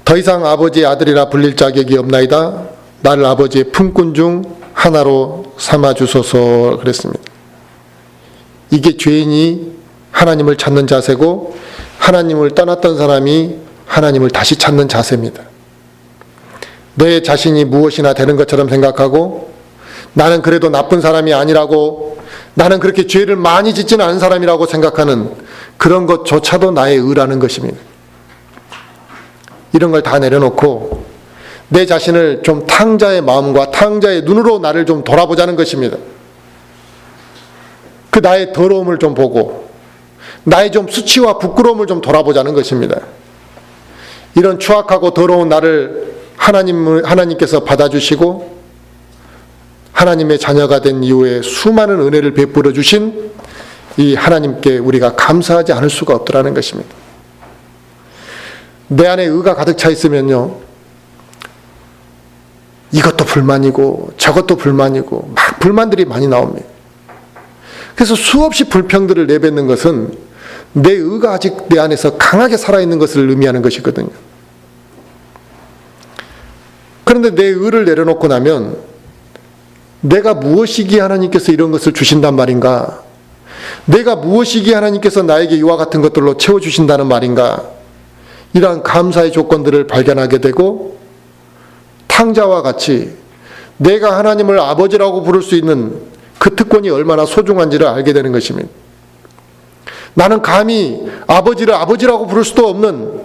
더 이상 아버지의 아들이라 불릴 자격이 없나이다. 나를 아버지의 품꾼 중 하나로 삼아주소서 그랬습니다. 이게 죄인이 하나님을 찾는 자세고 하나님을 떠났던 사람이 하나님을 다시 찾는 자세입니다. 내 자신이 무엇이나 되는 것처럼 생각하고 나는 그래도 나쁜 사람이 아니라고, 나는 그렇게 죄를 많이 짓지는 않은 사람이라고 생각하는 그런 것조차도 나의 의라는 것입니다. 이런 걸 다 내려놓고 내 자신을 좀 탕자의 마음과 탕자의 눈으로 나를 좀 돌아보자는 것입니다. 그 나의 더러움을 좀 보고 나의 좀 수치와 부끄러움을 좀 돌아보자는 것입니다. 이런 추악하고 더러운 나를 하나님께서 받아주시고 하나님의 자녀가 된 이후에 수많은 은혜를 베풀어 주신 이 하나님께 우리가 감사하지 않을 수가 없더라는 것입니다. 내 안에 의가 가득 차 있으면요, 이것도 불만이고 저것도 불만이고 막 불만들이 많이 나옵니다. 그래서 수없이 불평들을 내뱉는 것은 내 의가 아직 내 안에서 강하게 살아있는 것을 의미하는 것이거든요. 그런데 내 의를 내려놓고 나면 내가 무엇이기에 하나님께서 이런 것을 주신단 말인가? 내가 무엇이기에 하나님께서 나에게 이와 같은 것들로 채워주신다는 말인가? 이러한 감사의 조건들을 발견하게 되고 탕자와 같이 내가 하나님을 아버지라고 부를 수 있는 그 특권이 얼마나 소중한지를 알게 되는 것입니다. 나는 감히 아버지를 아버지라고 부를 수도 없는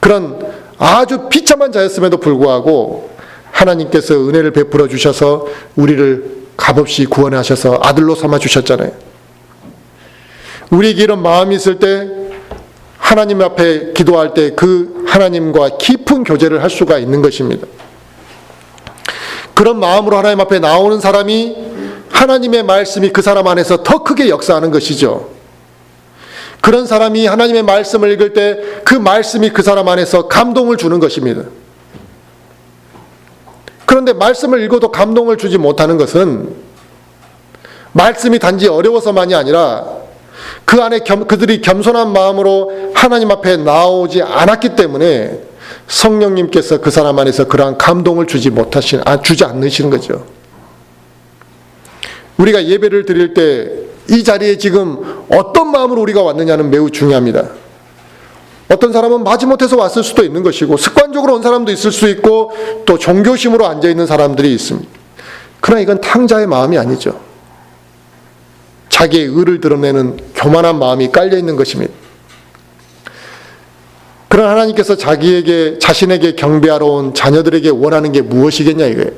그런 아주 비참한 자였음에도 불구하고 하나님께서 은혜를 베풀어 주셔서 우리를 값없이 구원하셔서 아들로 삼아 주셨잖아요. 우리에게 이런 마음이 있을 때 하나님 앞에 기도할 때 그 하나님과 깊은 교제를 할 수가 있는 것입니다. 그런 마음으로 하나님 앞에 나오는 사람이 하나님의 말씀이 그 사람 안에서 더 크게 역사하는 것이죠. 그런 사람이 하나님의 말씀을 읽을 때 그 말씀이 그 사람 안에서 감동을 주는 것입니다. 그런데 말씀을 읽어도 감동을 주지 못하는 것은 말씀이 단지 어려워서만이 아니라 그 안에 그들이 겸손한 마음으로 하나님 앞에 나오지 않았기 때문에 성령님께서 그 사람 안에서 그러한 감동을 주지 않으시는 거죠. 우리가 예배를 드릴 때 이 자리에 지금 어떤 마음으로 우리가 왔느냐는 매우 중요합니다. 어떤 사람은 마지못해서 왔을 수도 있는 것이고 습관적으로 온 사람도 있을 수 있고 또 종교심으로 앉아있는 사람들이 있습니다. 그러나 이건 탕자의 마음이 아니죠. 자기의 의를 드러내는 교만한 마음이 깔려있는 것입니다. 그러나 하나님께서 자신에게 경배하러 온 자녀들에게 원하는 게 무엇이겠냐 이거예요.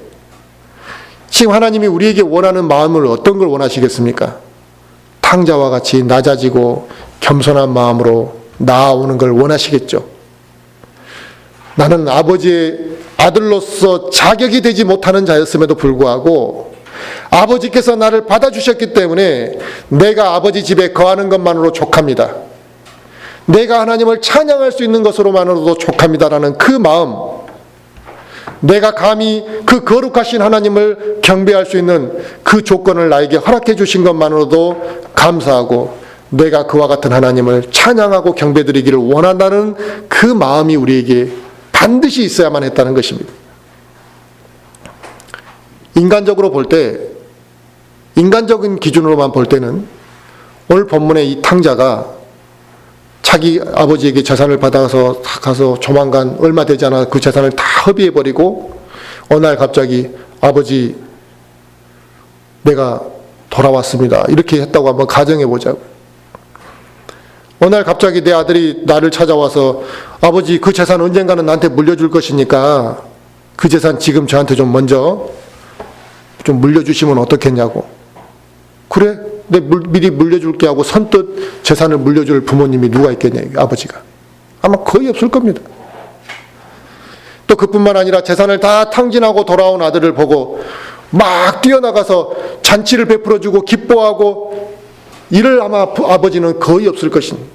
지금 하나님이 우리에게 원하는 마음을 어떤 걸 원하시겠습니까? 탕자와 같이 낮아지고 겸손한 마음으로 나아오는 걸 원하시겠죠. 나는 아버지의 아들로서 자격이 되지 못하는 자였음에도 불구하고 아버지께서 나를 받아주셨기 때문에 내가 아버지 집에 거하는 것만으로 족합니다. 내가 하나님을 찬양할 수 있는 것으로만으로도 족합니다라는 그 마음, 내가 감히 그 거룩하신 하나님을 경배할 수 있는 그 조건을 나에게 허락해 주신 것만으로도 감사하고 내가 그와 같은 하나님을 찬양하고 경배드리기를 원한다는 그 마음이 우리에게 반드시 있어야만 했다는 것입니다. 인간적으로 볼 때, 인간적인 기준으로만 볼 때는 오늘 본문의 이 탕자가 자기 아버지에게 재산을 받아서 가서 조만간 얼마 되지 않아 그 재산을 다 허비해버리고 어느 날 갑자기 아버지 내가 돌아왔습니다. 이렇게 했다고 한번 가정해보자고요. 어느 날 갑자기 내 아들이 나를 찾아와서 아버지 그 재산 언젠가는 나한테 물려줄 것이니까 그 재산 지금 저한테 좀 먼저 좀 물려주시면 어떻겠냐고. 그래? 미리 물려줄게 하고 선뜻 재산을 물려줄 부모님이 누가 있겠냐, 아버지가. 아마 거의 없을 겁니다. 또 그뿐만 아니라 재산을 다 탕진하고 돌아온 아들을 보고 막 뛰어나가서 잔치를 베풀어주고 기뻐하고 이를 아마 아버지는 거의 없을 것입니다.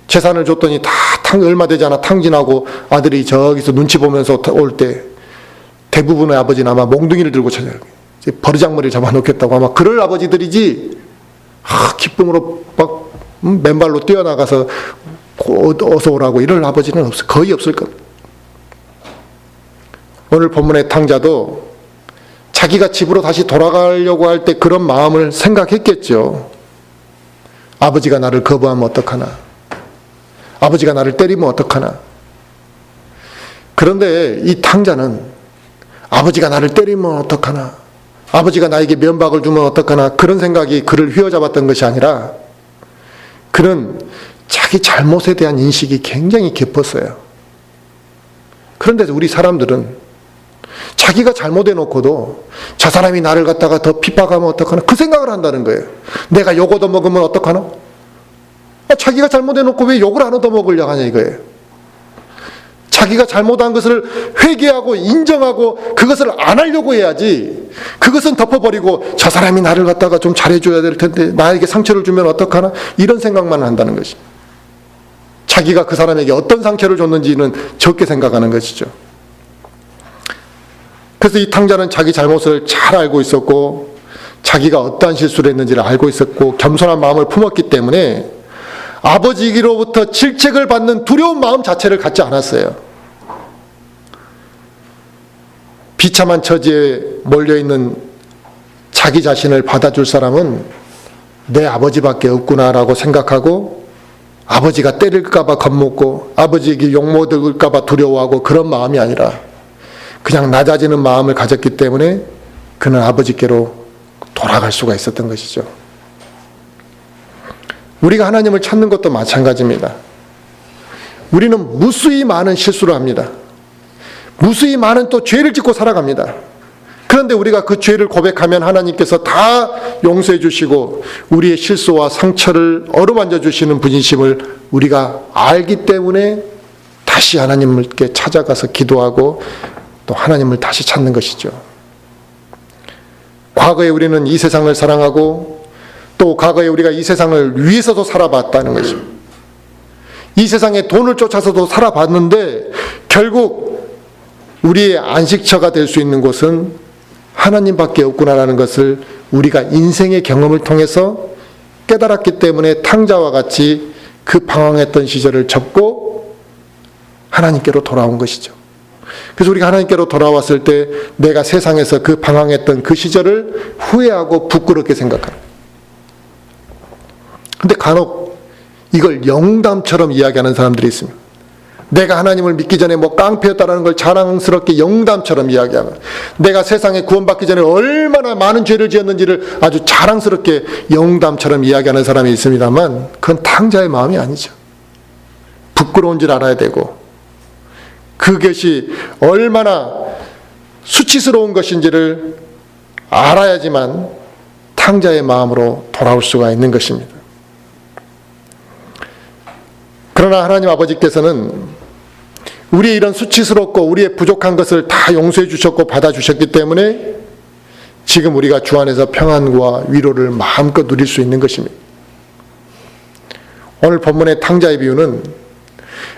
재산을 줬더니 다 얼마 되지 않아 탕진하고 아들이 저기서 눈치 보면서 올 때 대부분의 아버지는 아마 몽둥이를 들고 찾아요. 버르장머리를 잡아놓겠다고 아마 그럴 아버지들이지 기쁨으로 막 맨발로 뛰어나가서 어서 오라고 이럴 아버지는 거의 없을 겁니다. 오늘 본문의 탕자도 자기가 집으로 다시 돌아가려고 할 때 그런 마음을 생각했겠죠. 아버지가 나를 거부하면 어떡하나. 아버지가 나를 때리면 어떡하나. 그런데 이 탕자는 아버지가 나를 때리면 어떡하나. 아버지가 나에게 면박을 주면 어떡하나. 그런 생각이 그를 휘어잡았던 것이 아니라 그는 자기 잘못에 대한 인식이 굉장히 깊었어요. 그런데 우리 사람들은 자기가 잘못해놓고도 저 사람이 나를 갖다가 더 핍박하면 어떡하나 그 생각을 한다는 거예요. 내가 욕 얻어먹으면 어떡하나. 자기가 잘못해놓고 왜 욕을 안 얻어먹으려고 하냐 이거예요. 자기가 잘못한 것을 회개하고 인정하고 그것을 안 하려고 해야지. 그것은 덮어버리고 저 사람이 나를 갖다가 좀 잘해줘야 될 텐데 나에게 상처를 주면 어떡하나 이런 생각만 한다는 것이. 자기가 그 사람에게 어떤 상처를 줬는지는 적게 생각하는 것이죠. 그래서 이 탕자는 자기 잘못을 잘 알고 있었고 자기가 어떠한 실수를 했는지를 알고 있었고 겸손한 마음을 품었기 때문에 아버지로부터 질책을 받는 두려운 마음 자체를 갖지 않았어요. 비참한 처지에 몰려있는 자기 자신을 받아줄 사람은 내 아버지밖에 없구나라고 생각하고 아버지가 때릴까봐 겁먹고 아버지에게 욕먹을까봐 두려워하고 그런 마음이 아니라 그냥 낮아지는 마음을 가졌기 때문에 그는 아버지께로 돌아갈 수가 있었던 것이죠. 우리가 하나님을 찾는 것도 마찬가지입니다. 우리는 무수히 많은 실수를 합니다. 무수히 많은 또 죄를 짓고 살아갑니다. 그런데 우리가 그 죄를 고백하면 하나님께서 다 용서해 주시고 우리의 실수와 상처를 어루만져 주시는 분이심을 우리가 알기 때문에 다시 하나님께 찾아가서 기도하고 또 하나님을 다시 찾는 것이죠. 과거에 우리는 이 세상을 사랑하고 또 과거에 우리가 이 세상을 위해서도 살아봤다는 것입니다. 이 세상에 돈을 쫓아서도 살아봤는데 결국 우리의 안식처가 될 수 있는 곳은 하나님밖에 없구나라는 것을 우리가 인생의 경험을 통해서 깨달았기 때문에 탕자와 같이 그 방황했던 시절을 접고 하나님께로 돌아온 것이죠. 그래서 우리가 하나님께로 돌아왔을 때 내가 세상에서 그 방황했던 그 시절을 후회하고 부끄럽게 생각합니다. 근데 간혹 이걸 영담처럼 이야기하는 사람들이 있습니다. 내가 하나님을 믿기 전에 깡패였다라는 걸 자랑스럽게 영담처럼 이야기하고, 내가 세상에 구원받기 전에 얼마나 많은 죄를 지었는지를 아주 자랑스럽게 영담처럼 이야기하는 사람이 있습니다만 그건 탕자의 마음이 아니죠. 부끄러운 줄 알아야 되고 그것이 얼마나 수치스러운 것인지를 알아야지만 탕자의 마음으로 돌아올 수가 있는 것입니다. 그러나 하나님 아버지께서는 우리의 이런 수치스럽고 우리의 부족한 것을 다 용서해 주셨고 받아주셨기 때문에 지금 우리가 주 안에서 평안과 위로를 마음껏 누릴 수 있는 것입니다. 오늘 본문의 탕자의 비유는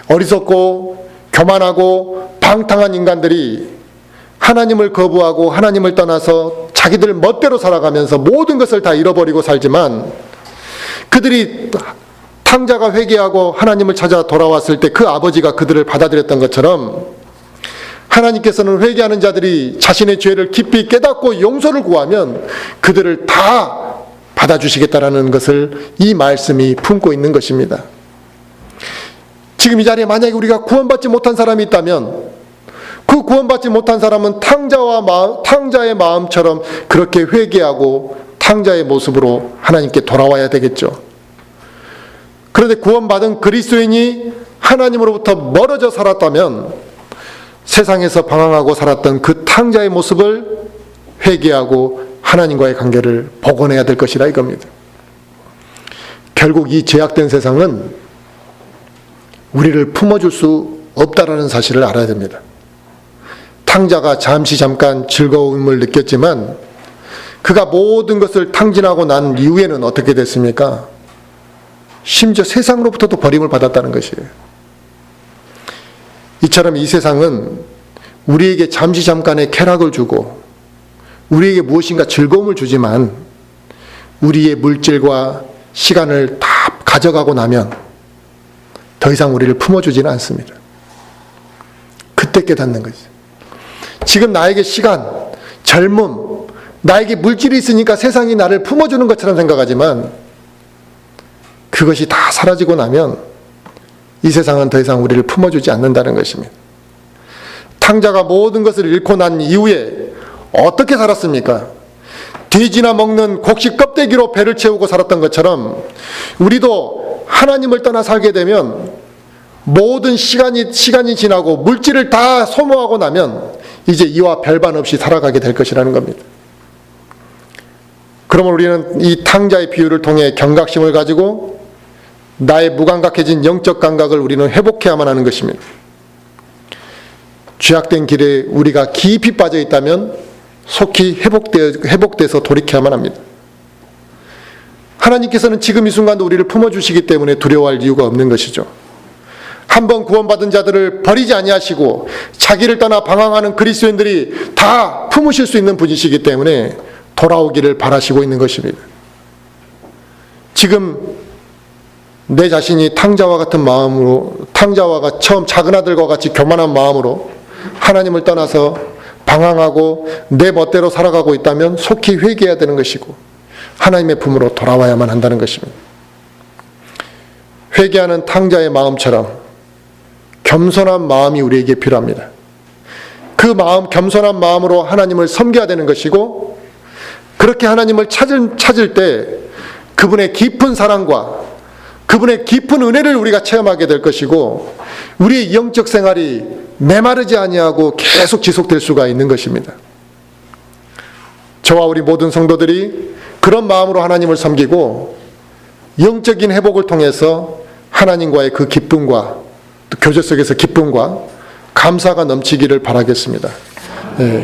어리석고 교만하고 방탕한 인간들이 하나님을 거부하고 하나님을 떠나서 자기들 멋대로 살아가면서 모든 것을 다 잃어버리고 살지만, 그들이 탕자가 회개하고 하나님을 찾아 돌아왔을 때 그 아버지가 그들을 받아들였던 것처럼 하나님께서는 회개하는 자들이 자신의 죄를 깊이 깨닫고 용서를 구하면 그들을 다 받아주시겠다라는 것을 이 말씀이 품고 있는 것입니다. 지금 이 자리에 만약에 우리가 구원받지 못한 사람이 있다면 그 구원받지 못한 사람은 탕자의 마음처럼 그렇게 회개하고 탕자의 모습으로 하나님께 돌아와야 되겠죠. 그런데 구원받은 그리스도인이 하나님으로부터 멀어져 살았다면 세상에서 방황하고 살았던 그 탕자의 모습을 회개하고 하나님과의 관계를 복원해야 될 것이라 이겁니다. 결국 이 죄악된 세상은 우리를 품어줄 수 없다라는 사실을 알아야 됩니다. 탕자가 잠깐 즐거움을 느꼈지만 그가 모든 것을 탕진하고 난 이후에는 어떻게 됐습니까? 심지어 세상으로부터도 버림을 받았다는 것이에요. 이처럼 이 세상은 우리에게 잠깐의 쾌락을 주고 우리에게 무엇인가 즐거움을 주지만 우리의 물질과 시간을 다 가져가고 나면 더 이상 우리를 품어주지는 않습니다. 그때 깨닫는 거죠. 지금 나에게 시간, 젊음, 나에게 물질이 있으니까 세상이 나를 품어주는 것처럼 생각하지만 그것이 다 사라지고 나면 이 세상은 더 이상 우리를 품어주지 않는다는 것입니다. 탕자가 모든 것을 잃고 난 이후에 어떻게 살았습니까? 돼지나 먹는 곡식 껍데기로 배를 채우고 살았던 것처럼 우리도 하나님을 떠나 살게 되면 모든 시간이 지나고 물질을 다 소모하고 나면 이제 이와 별반 없이 살아가게 될 것이라는 겁니다. 그러면 우리는 이 탕자의 비유를 통해 경각심을 가지고 나의 무감각해진 영적 감각을 우리는 회복해야만 하는 것입니다. 죄악된 길에 우리가 깊이 빠져 있다면 속히 회복돼서 돌이켜야만 합니다. 하나님께서는 지금 이 순간도 우리를 품어주시기 때문에 두려워할 이유가 없는 것이죠. 한번 구원받은 자들을 버리지 아니하시고 자기를 떠나 방황하는 그리스도인들이 다 품으실 수 있는 분이시기 때문에 돌아오기를 바라시고 있는 것입니다. 지금 내 자신이 탕자와 같은 마음으로, 탕자와 처음 작은 아들과 같이 교만한 마음으로 하나님을 떠나서 방황하고 내 멋대로 살아가고 있다면 속히 회개해야 되는 것이고 하나님의 품으로 돌아와야만 한다는 것입니다. 회개하는 탕자의 마음처럼 겸손한 마음이 우리에게 필요합니다. 그 마음, 겸손한 마음으로 하나님을 섬겨야 되는 것이고, 그렇게 하나님을 찾을 때 그분의 깊은 사랑과 그분의 깊은 은혜를 우리가 체험하게 될 것이고 우리의 영적 생활이 메마르지 아니하고 계속 지속될 수가 있는 것입니다. 저와 우리 모든 성도들이 그런 마음으로 하나님을 섬기고 영적인 회복을 통해서 하나님과의 그 기쁨과 또 교제 속에서 기쁨과 감사가 넘치기를 바라겠습니다. 예.